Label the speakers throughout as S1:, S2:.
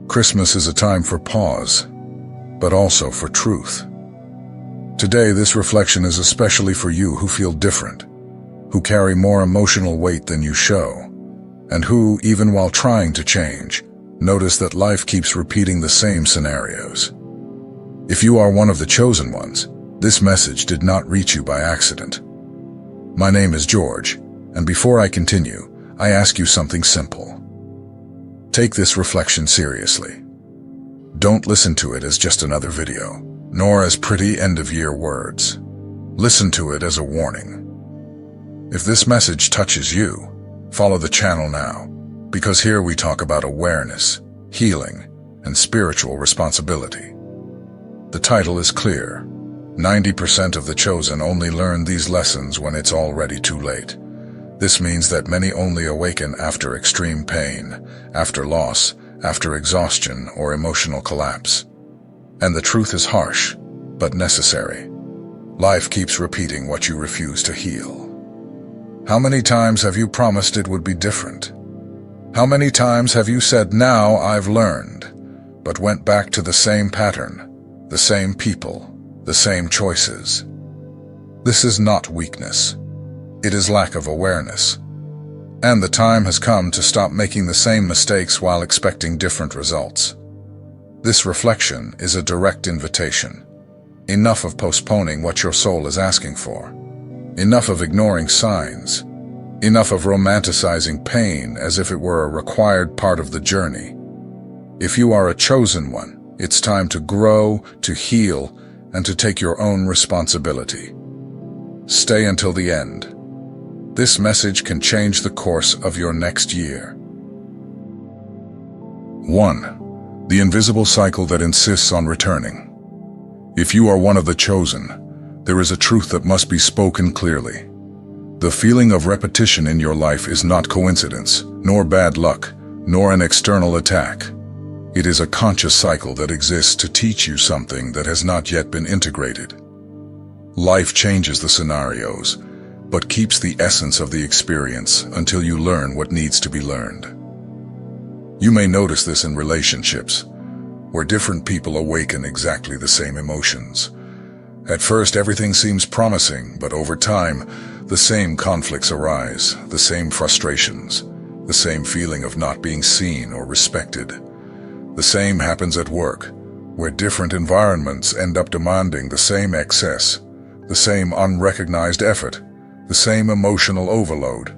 S1: Christmas is a time for pause, but also for truth. Today, this reflection is especially for you who feel different, who carry more emotional weight than you show, and who, even while trying to change, notice that life keeps repeating the same scenarios. If you are one of the chosen ones, this message did not reach you by accident. My name is George, and before I continue, I ask you something simple. Take this reflection seriously. Don't listen to it as just another video, nor as pretty end-of-year words. Listen to it as a warning. If this message touches you, follow the channel now, because here we talk about awareness, healing, and spiritual responsibility. The title is clear. 90% of the chosen only learn these lessons when it's already too late. This means that many only awaken after extreme pain, after loss, after exhaustion or emotional collapse. And the truth is harsh, but necessary. Life keeps repeating what you refuse to heal. How many times have you promised it would be different? How many times have you said, "Now I've learned," but went back to the same pattern, the same people, the same choices? This is not weakness. It is lack of awareness. And the time has come to stop making the same mistakes while expecting different results. This reflection is a direct invitation. Enough of postponing what your soul is asking for. Enough of ignoring signs. Enough of romanticizing pain as if it were a required part of the journey. If you are a chosen one, it's time to grow, to heal, and to take your own responsibility. Stay until the end. This message can change the course of your next year. 1. The invisible cycle that insists on returning. If you are one of the chosen, there is a truth that must be spoken clearly. The feeling of repetition in your life is not coincidence, nor bad luck, nor an external attack. It is a conscious cycle that exists to teach you something that has not yet been integrated. Life changes the scenarios, but keeps the essence of the experience until you learn what needs to be learned. You may notice this in relationships, where different people awaken exactly the same emotions. At first, everything seems promising, but over time, the same conflicts arise, the same frustrations, the same feeling of not being seen or respected. The same happens at work, where different environments end up demanding the same excess, the same unrecognized effort, the same emotional overload.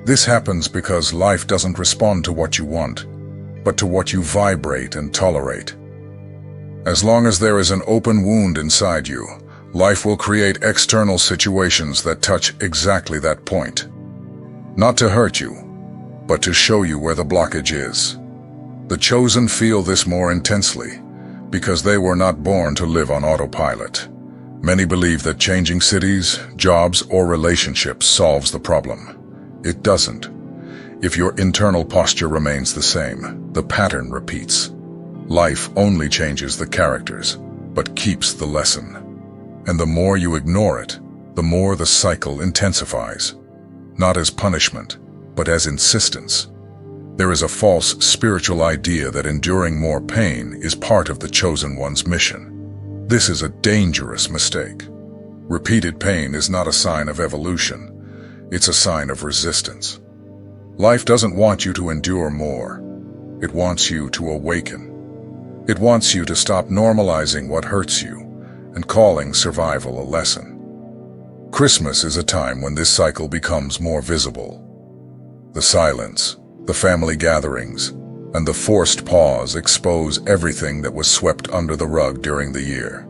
S1: This happens because life doesn't respond to what you want, but to what you vibrate and tolerate. As long as there is an open wound inside you, life will create external situations that touch exactly that point. Not to hurt you, but to show you where the blockage is. The chosen feel this more intensely, because they were not born to live on autopilot. Many believe that changing cities, jobs, or relationships solves the problem. It doesn't. If your internal posture remains the same, the pattern repeats. Life only changes the characters, but keeps the lesson. And the more you ignore it, the more the cycle intensifies. Not as punishment, but as insistence. There is a false spiritual idea that enduring more pain is part of the chosen one's mission. This is a dangerous mistake. Repeated pain is not a sign of evolution. It's a sign of resistance. Life doesn't want you to endure more. It wants you to awaken. It wants you to stop normalizing what hurts you and calling survival a lesson. Christmas is a time when this cycle becomes more visible. The silence, the family gatherings, and the forced pause expose everything that was swept under the rug during the year.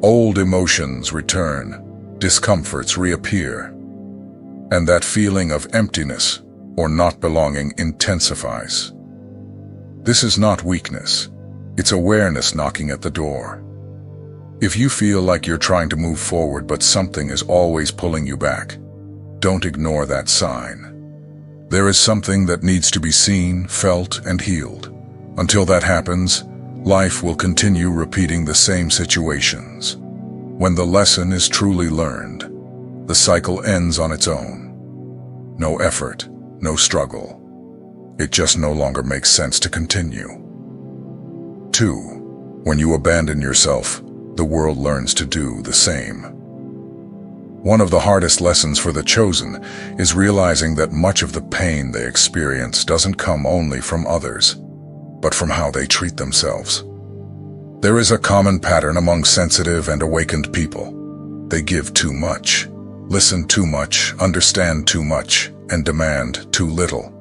S1: Old emotions return, discomforts reappear, and that feeling of emptiness or not belonging intensifies. This is not weakness, it's awareness knocking at the door. If you feel like you're trying to move forward but something is always pulling you back, don't ignore that sign. There is something that needs to be seen, felt, and healed. Until that happens, life will continue repeating the same situations. When the lesson is truly learned, the cycle ends on its own. No effort, no struggle. It just no longer makes sense to continue. 2. When you abandon yourself, the world learns to do the same. One of the hardest lessons for the chosen is realizing that much of the pain they experience doesn't come only from others, but from how they treat themselves. There is a common pattern among sensitive and awakened people. They give too much, listen too much, understand too much, and demand too little.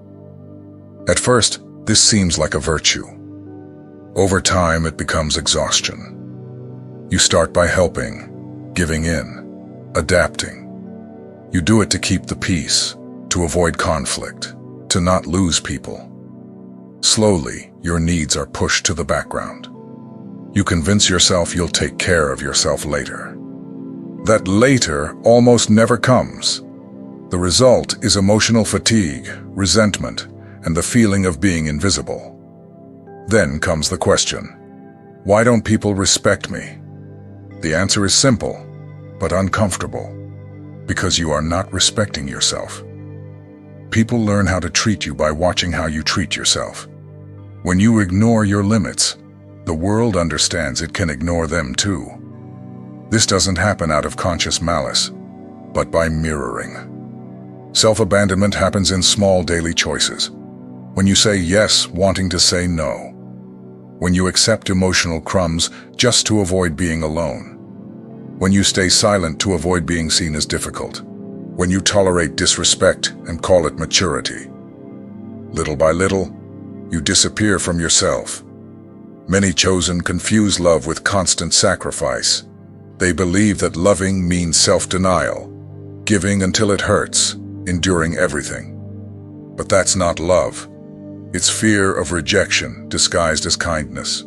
S1: At first, this seems like a virtue. Over time, it becomes exhaustion. You start by helping, giving in, adapting. You do it to keep the peace, to avoid conflict, to not lose people. Slowly, your needs are pushed to the background. You convince yourself you'll take care of yourself later. That later almost never comes. The result is emotional fatigue, resentment, and the feeling of being invisible. Then comes the question, why don't people respect me? The answer is simple, but uncomfortable, because you are not respecting yourself. People learn how to treat you by watching how you treat yourself. When you ignore your limits, the world understands it can ignore them too. This doesn't happen out of conscious malice, but by mirroring. Self-abandonment happens in small daily choices. When you say yes, wanting to say no. When you accept emotional crumbs just to avoid being alone. When you stay silent to avoid being seen as difficult. When you tolerate disrespect and call it maturity. Little by little, you disappear from yourself. Many chosen confuse love with constant sacrifice. They believe that loving means self-denial, giving until it hurts, enduring everything. But that's not love. It's fear of rejection disguised as kindness.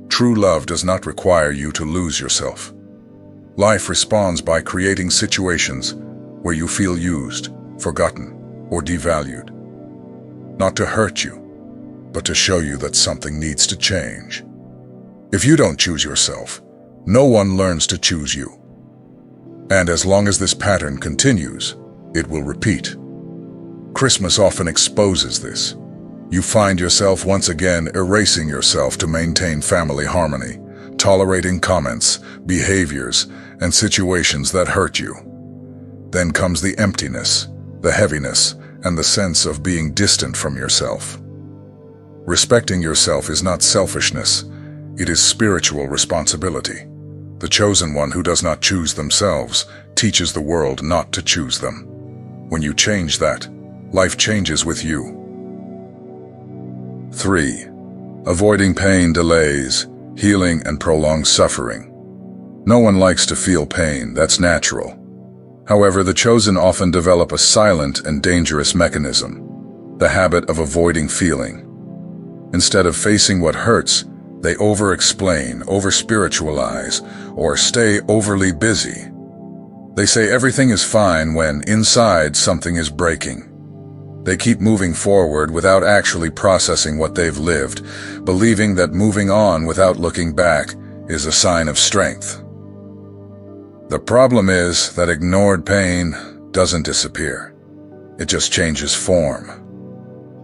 S1: True love does not require you to lose yourself. Life responds by creating situations where you feel used, forgotten, or devalued. Not to hurt you, but to show you that something needs to change. If you don't choose yourself, no one learns to choose you. And as long as this pattern continues, it will repeat. Christmas often exposes this. You find yourself once again erasing yourself to maintain family harmony, tolerating comments, behaviors, and situations that hurt you. Then comes the emptiness, the heaviness, and the sense of being distant from yourself. Respecting yourself is not selfishness, it is spiritual responsibility. The chosen one who does not choose themselves teaches the world not to choose them. When you change that, life changes with you. 3. Avoiding pain delays healing and prolongs suffering. No one likes to feel pain, that's natural. However, the chosen often develop a silent and dangerous mechanism, the habit of avoiding feeling. Instead of facing what hurts, they over-explain, over-spiritualize, or stay overly busy. They say everything is fine when inside something is breaking. They keep moving forward without actually processing what they've lived, believing that moving on without looking back is a sign of strength. The problem is that ignored pain doesn't disappear. It just changes form.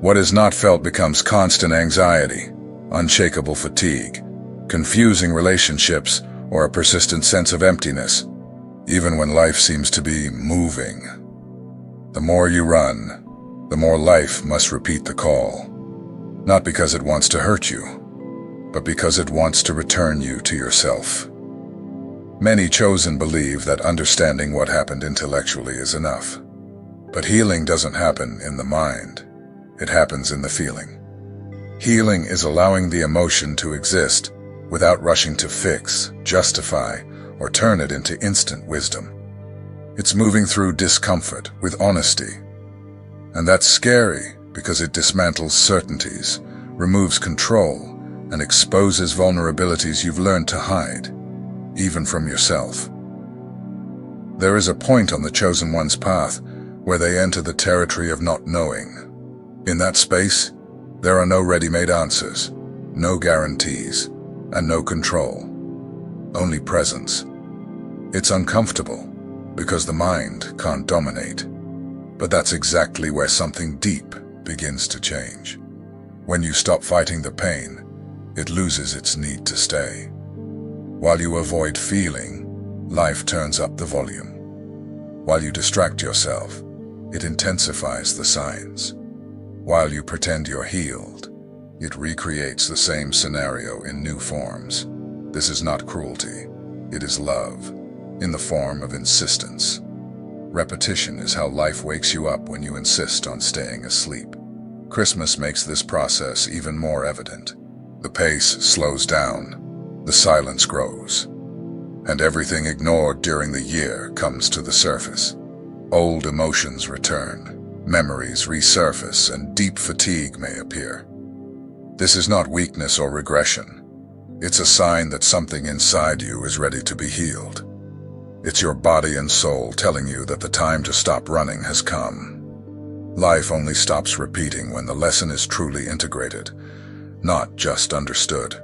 S1: What is not felt becomes constant anxiety, unshakable fatigue, confusing relationships, or a persistent sense of emptiness, even when life seems to be moving. The more you run, the more life must repeat the call, not because it wants to hurt you, but because it wants to return you to yourself. Many chosen believe that understanding what happened intellectually is enough. But healing doesn't happen in the mind. It happens in the feeling. Healing is allowing the emotion to exist without rushing to fix, justify, or turn it into instant wisdom. It's moving through discomfort with honesty. And that's scary because it dismantles certainties, removes control, and exposes vulnerabilities you've learned to hide, even from yourself. There is a point on the chosen one's path where they enter the territory of not knowing. In that space, there are no ready-made answers, no guarantees, and no control. Only presence. It's uncomfortable because the mind can't dominate. But that's exactly where something deep begins to change. When you stop fighting the pain, it loses its need to stay. While you avoid feeling, life turns up the volume. While you distract yourself, it intensifies the signs. While you pretend you're healed, it recreates the same scenario in new forms. This is not cruelty, it is love, in the form of insistence. Repetition is how life wakes you up when you insist on staying asleep. Christmas makes this process even more evident. The pace slows down, the silence grows, and everything ignored during the year comes to the surface. Old emotions return, memories resurface, and deep fatigue may appear. This is not weakness or regression. It's a sign that something inside you is ready to be healed. It's your body and soul telling you that the time to stop running has come. Life only stops repeating when the lesson is truly integrated, not just understood.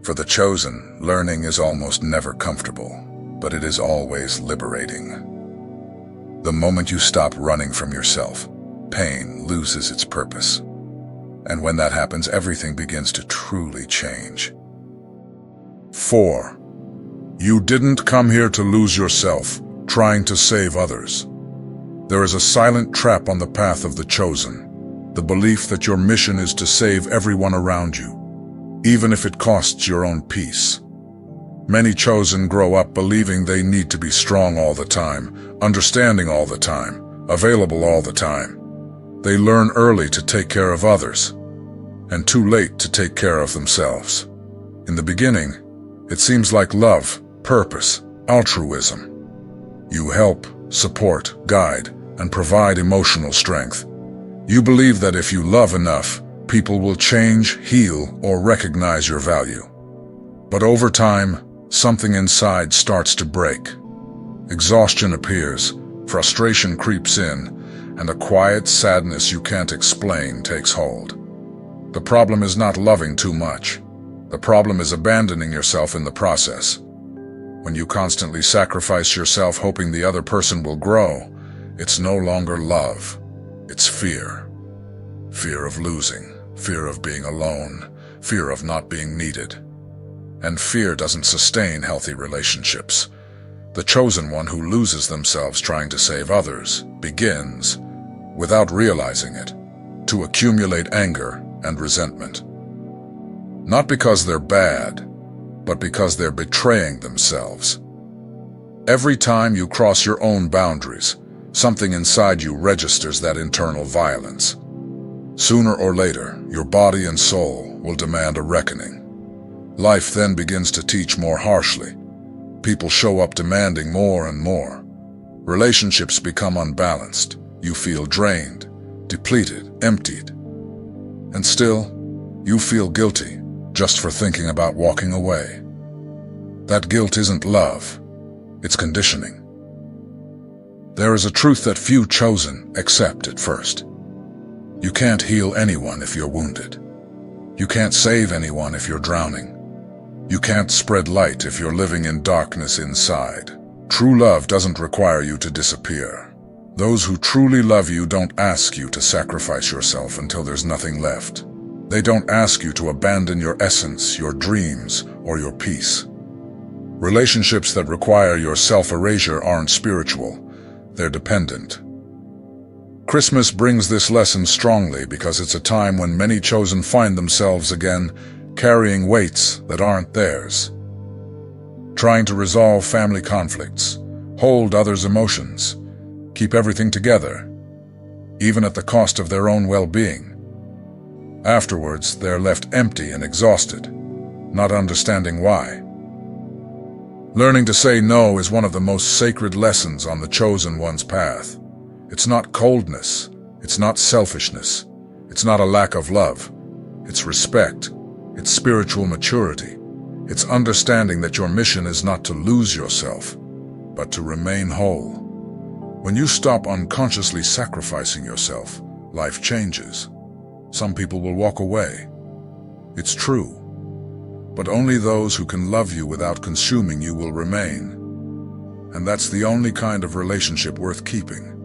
S1: For the chosen, learning is almost never comfortable, but it is always liberating. The moment you stop running from yourself, pain loses its purpose. And when that happens, everything begins to truly change.
S2: 4. You didn't come here to lose yourself, trying to save others. There is a silent trap on the path of the chosen, the belief that your mission is to save everyone around you, even if it costs your own peace. Many chosen grow up believing they need to be strong all the time, understanding all the time, available all the time. They learn early to take care of others, and too late to take care of themselves. In the beginning, it seems like love, purpose, altruism. You help, support, guide, and provide emotional strength. You believe that if you love enough, people will change, heal, or recognize your value. But over time, something inside starts to break. Exhaustion appears, frustration creeps in, and a quiet sadness you can't explain takes hold. The problem is not loving too much. The problem is abandoning yourself in the process. When you constantly sacrifice yourself hoping the other person will grow, it's no longer love, it's fear. Fear of losing, fear of being alone, fear of not being needed. And fear doesn't sustain healthy relationships. The chosen one who loses themselves trying to save others begins, without realizing it, to accumulate anger and resentment. Not because they're bad, but because they're betraying themselves. Every time you cross your own boundaries, something inside you registers that internal violence. Sooner or later, your body and soul will demand a reckoning. Life then begins to teach more harshly. People show up demanding more and more. Relationships become unbalanced. You feel drained, depleted, emptied. And still, you feel guilty just for thinking about walking away. That guilt isn't love, it's conditioning. There is a truth that few chosen accept at first. You can't heal anyone if you're wounded. You can't save anyone if you're drowning. You can't spread light if you're living in darkness inside. True love doesn't require you to disappear. Those who truly love you don't ask you to sacrifice yourself until there's nothing left. They don't ask you to abandon your essence, your dreams, or your peace. Relationships that require your self-erasure aren't spiritual, they're dependent. Christmas brings this lesson strongly because it's a time when many chosen find themselves again carrying weights that aren't theirs. Trying to resolve family conflicts, hold others' emotions, keep everything together, even at the cost of their own well-being. Afterwards, they're left empty and exhausted, not understanding why. Learning to say no is one of the most sacred lessons on the chosen one's path. It's not coldness, it's not selfishness, it's not a lack of love. It's respect, it's spiritual maturity, it's understanding that your mission is not to lose yourself, but to remain whole. When you stop unconsciously sacrificing yourself, life changes. Some people will walk away. It's true. But only those who can love you without consuming you will remain. And that's the only kind of relationship worth keeping.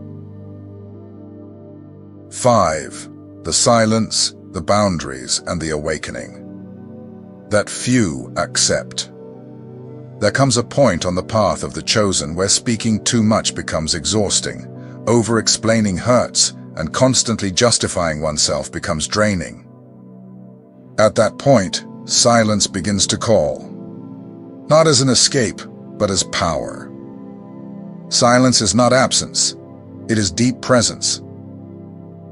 S1: 5. the silence, the boundaries, and the awakening that few accept. There comes a point on the path of the chosen where speaking too much becomes exhausting, over-explaining hurts, and constantly justifying oneself becomes draining. At that point, silence begins to call, not as an escape, but as power. Silence is not absence, it is deep presence.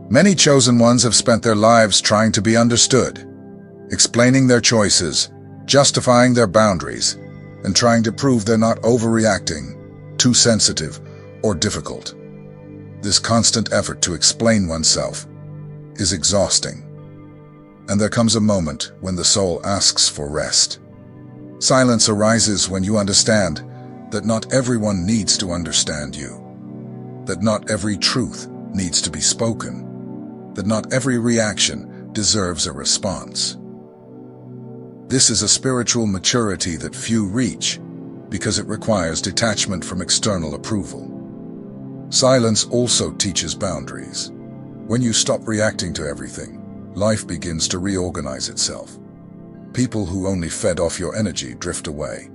S1: Many chosen ones have spent their lives trying to be understood, explaining their choices, justifying their boundaries, and trying to prove they're not overreacting, too sensitive, or difficult. This constant effort to explain oneself is exhausting. And there comes a moment when the soul asks for rest. Silence arises when you understand that not everyone needs to understand you, that not every truth needs to be spoken, that not every reaction deserves a response. This is a spiritual maturity that few reach because it requires detachment from external approval. Silence also teaches boundaries. When you stop reacting to everything, life begins to reorganize itself. People who only fed off your energy drift away.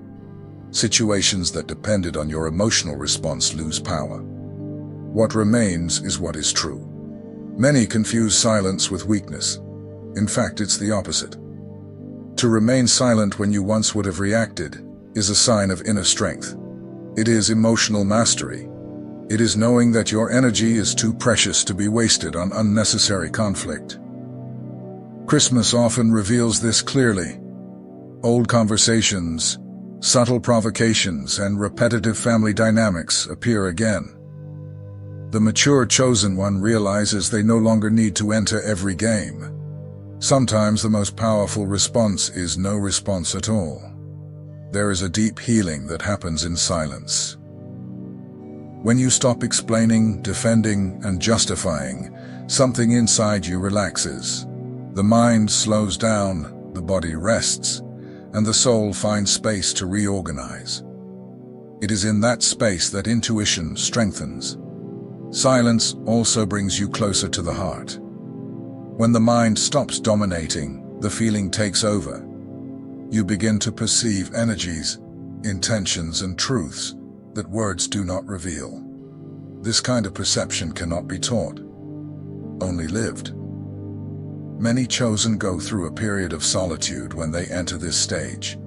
S1: Situations that depended on your emotional response lose power. What remains is what is true. Many confuse silence with weakness. In fact, it's the opposite. To remain silent when you once would have reacted is a sign of inner strength. It is emotional mastery. It is knowing that your energy is too precious to be wasted on unnecessary conflict. Christmas often reveals this clearly. Old conversations, subtle provocations, and repetitive family dynamics appear again. The mature chosen one realizes they no longer need to enter every game. Sometimes the most powerful response is no response at all. There is a deep healing that happens in silence. When you stop explaining, defending, and justifying, something inside you relaxes. The mind slows down, the body rests, and the soul finds space to reorganize. It is in that space that intuition strengthens. Silence also brings you closer to the heart. When the mind stops dominating, the feeling takes over. You begin to perceive energies, intentions, and truths that words do not reveal. This kind of perception cannot be taught, only lived. Many chosen go through a period of solitude when they enter this stage,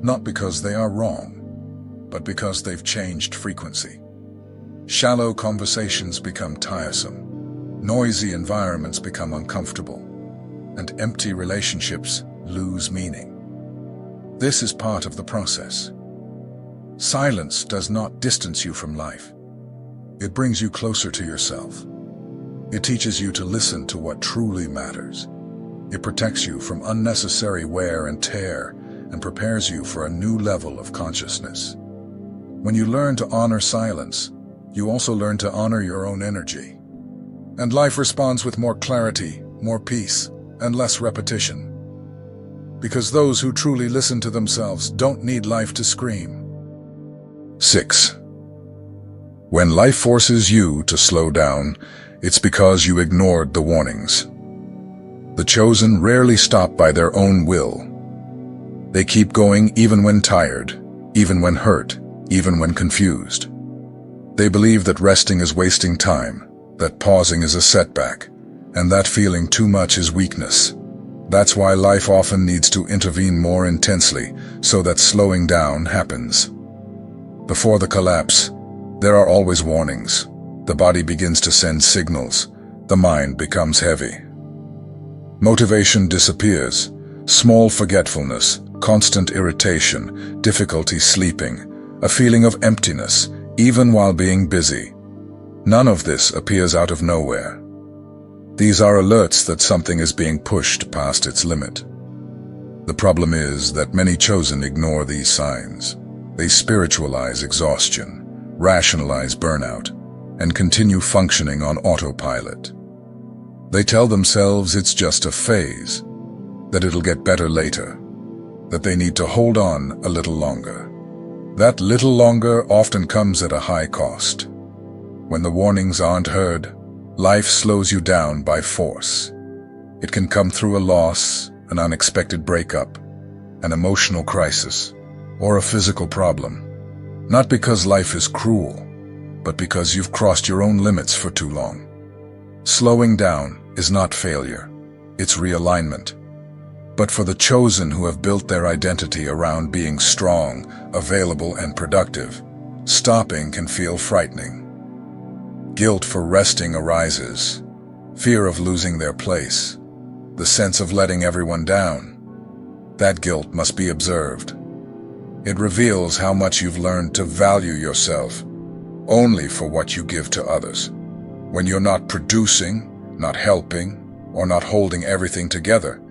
S1: not because they are wrong, but because they've changed frequency. Shallow conversations become tiresome, noisy environments become uncomfortable, and empty relationships lose meaning. This is part of the process. Silence does not distance you from life. It brings you closer to yourself. It teaches you to listen to what truly matters. It protects you from unnecessary wear and tear and prepares you for a new level of consciousness. When you learn to honor silence, you also learn to honor your own energy. And life responds with more clarity, more peace, and less repetition. Because those who truly listen to themselves don't need life to scream. 6. When life forces you to slow down, it's because you ignored the warnings. The chosen rarely stop by their own will. They keep going even when tired, even when hurt, even when confused. They believe that resting is wasting time, that pausing is a setback, and that feeling too much is weakness. That's why life often needs to intervene more intensely so that slowing down happens. Before the collapse, there are always warnings. The body begins to send signals. The mind becomes heavy. Motivation disappears. Small forgetfulness, constant irritation, difficulty sleeping, a feeling of emptiness, even while being busy. None of this appears out of nowhere. These are alerts that something is being pushed past its limit. The problem is that many chosen ignore these signs. They spiritualize exhaustion, rationalize burnout, and continue functioning on autopilot. They tell themselves it's just a phase, that it'll get better later, that they need to hold on a little longer. That little longer often comes at a high cost. When the warnings aren't heard, life slows you down by force. It can come through a loss, an unexpected breakup, an emotional crisis, or a physical problem. Not because life is cruel, but because you've crossed your own limits for too long. Slowing down is not failure, it's realignment. But for the chosen who have built their identity around being strong, available, and productive, stopping can feel frightening. Guilt for resting arises, fear of losing their place, the sense of letting everyone down. That guilt must be observed. It reveals how much you've learned to value yourself only for what you give to others. When you're not producing, not helping, or not holding everything together,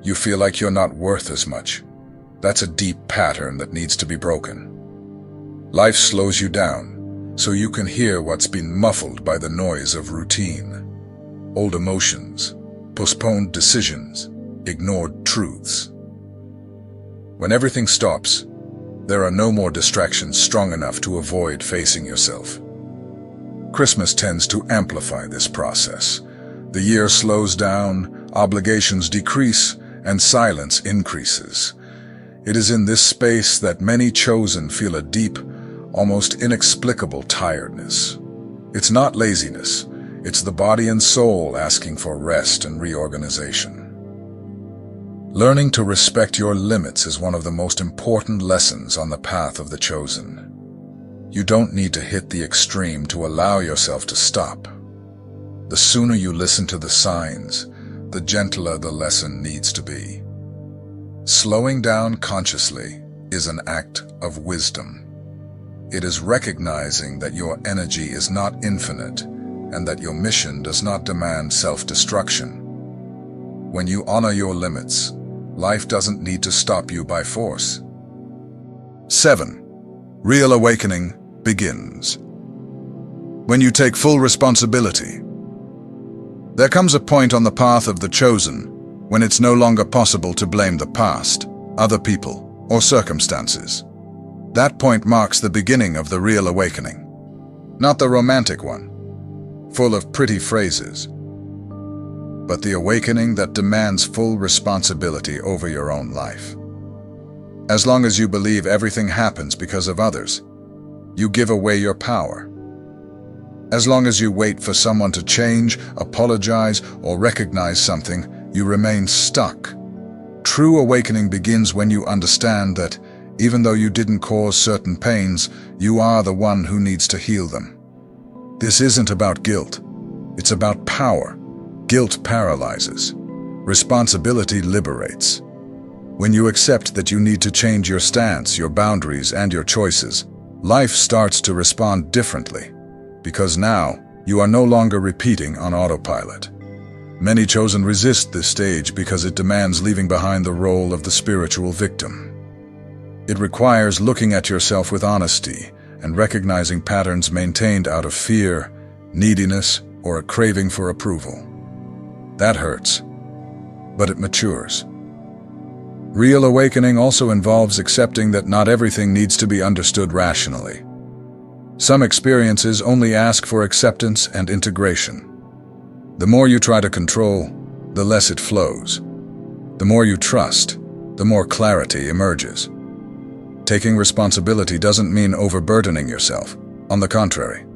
S1: you feel like you're not worth as much. That's a deep pattern that needs to be broken. Life slows you down, so you can hear what's been muffled by the noise of routine. Old emotions, postponed decisions, ignored truths. When everything stops, there are no more distractions strong enough to avoid facing yourself. Christmas tends to amplify this process. The year slows down, obligations decrease, and silence increases. It is in this space that many chosen feel a deep, almost inexplicable tiredness. It's not laziness, it's the body and soul asking for rest and reorganization. Learning to respect your limits is one of the most important lessons on the path of the chosen. You don't need to hit the extreme to allow yourself to stop. The sooner you listen to the signs, the gentler the lesson needs to be. Slowing down consciously is an act of wisdom. It is recognizing that your energy is not infinite and that your mission does not demand self-destruction. When you honor your limits, life doesn't need to stop you by force. 7. Real awakening begins when you take full responsibility. There comes a point on the path of the chosen when it's no longer possible to blame the past, other people, or circumstances. That point marks the beginning of the real awakening. Not the romantic one, full of pretty phrases, but the awakening that demands full responsibility over your own life. As long as you believe everything happens because of others, you give away your power. As long as you wait for someone to change, apologize, or recognize something, you remain stuck. True awakening begins when you understand that, even though you didn't cause certain pains, you are the one who needs to heal them. This isn't about guilt. It's about power. Guilt paralyzes. Responsibility liberates. When you accept that you need to change your stance, your boundaries, and your choices, life starts to respond differently, because now you are no longer repeating on autopilot. Many chosen resist this stage because it demands leaving behind the role of the spiritual victim. It requires looking at yourself with honesty and recognizing patterns maintained out of fear, neediness, or a craving for approval. That hurts, but it matures. Real awakening also involves accepting that not everything needs to be understood rationally. Some experiences only ask for acceptance and integration. The more you try to control, the less it flows. The more you trust, the more clarity emerges. Taking responsibility doesn't mean overburdening yourself. On the contrary,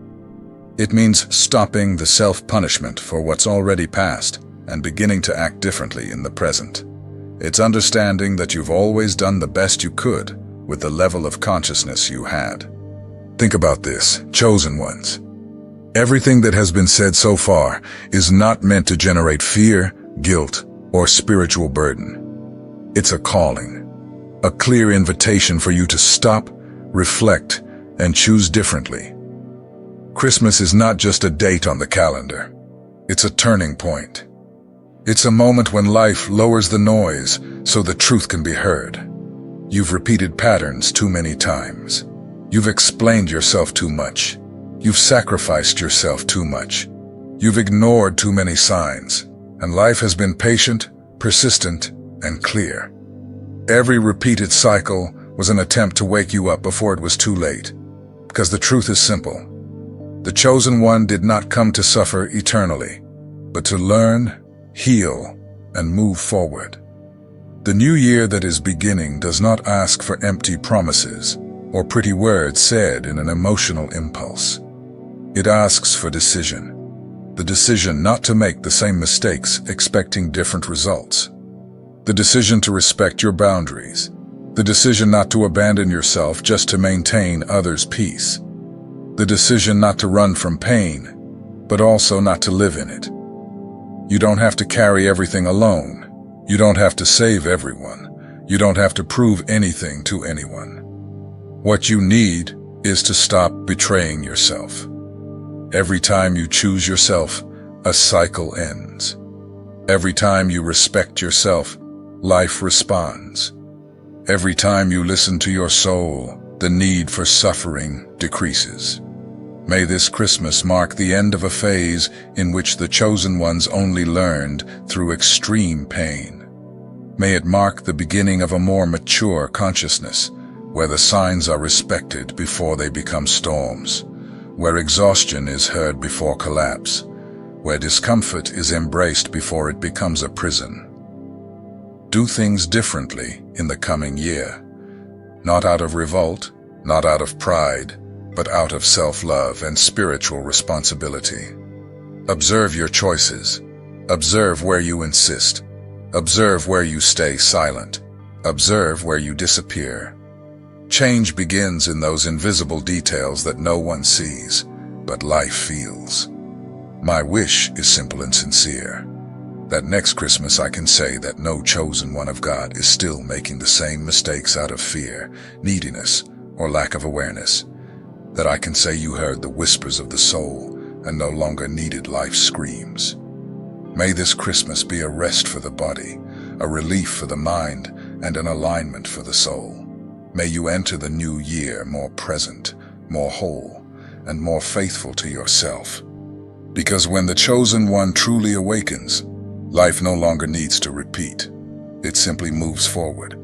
S1: it means stopping the self-punishment for what's already past and beginning to act differently in the present. It's understanding that you've always done the best you could with the level of consciousness you had. Think about this, chosen ones. Everything that has been said so far is not meant to generate fear, guilt, or spiritual burden. It's a calling, a clear invitation for you to stop, reflect, and choose differently. Christmas is not just a date on the calendar. It's a turning point. It's a moment when life lowers the noise so the truth can be heard. You've repeated patterns too many times. You've explained yourself too much. You've sacrificed yourself too much. You've ignored too many signs. And life has been patient, persistent, and clear. Every repeated cycle was an attempt to wake you up before it was too late. Because the truth is simple. The chosen one did not come to suffer eternally, but to learn, heal, and move forward. The new year that is beginning does not ask for empty promises or pretty words said in an emotional impulse. It asks for decision. The decision not to make the same mistakes expecting different results. The decision to respect your boundaries. The decision not to abandon yourself just to maintain others' peace. The decision not to run from pain, but also not to live in it. You don't have to carry everything alone. You don't have to save everyone. You don't have to prove anything to anyone. What you need is to stop betraying yourself. Every time you choose yourself, a cycle ends. Every time you respect yourself, life responds. Every time you listen to your soul, the need for suffering decreases. May this Christmas mark the end of a phase in which the chosen ones only learned through extreme pain. May it mark the beginning of a more mature consciousness, where the signs are respected before they become storms, where exhaustion is heard before collapse, where discomfort is embraced before it becomes a prison. Do things differently in the coming year, not out of revolt, not out of pride, but out of self-love and spiritual responsibility. Observe your choices. Observe where you insist. Observe where you stay silent. Observe where you disappear. Change begins in those invisible details that no one sees, but life feels. My wish is simple and sincere, that next Christmas I can say that no chosen one of God is still making the same mistakes out of fear, neediness, or lack of awareness, that I can say you heard the whispers of the soul and no longer needed life's screams. May this Christmas be a rest for the body, a relief for the mind, and an alignment for the soul. May you enter the new year more present, more whole, and more faithful to yourself. Because when the chosen one truly awakens, life no longer needs to repeat. It simply moves forward.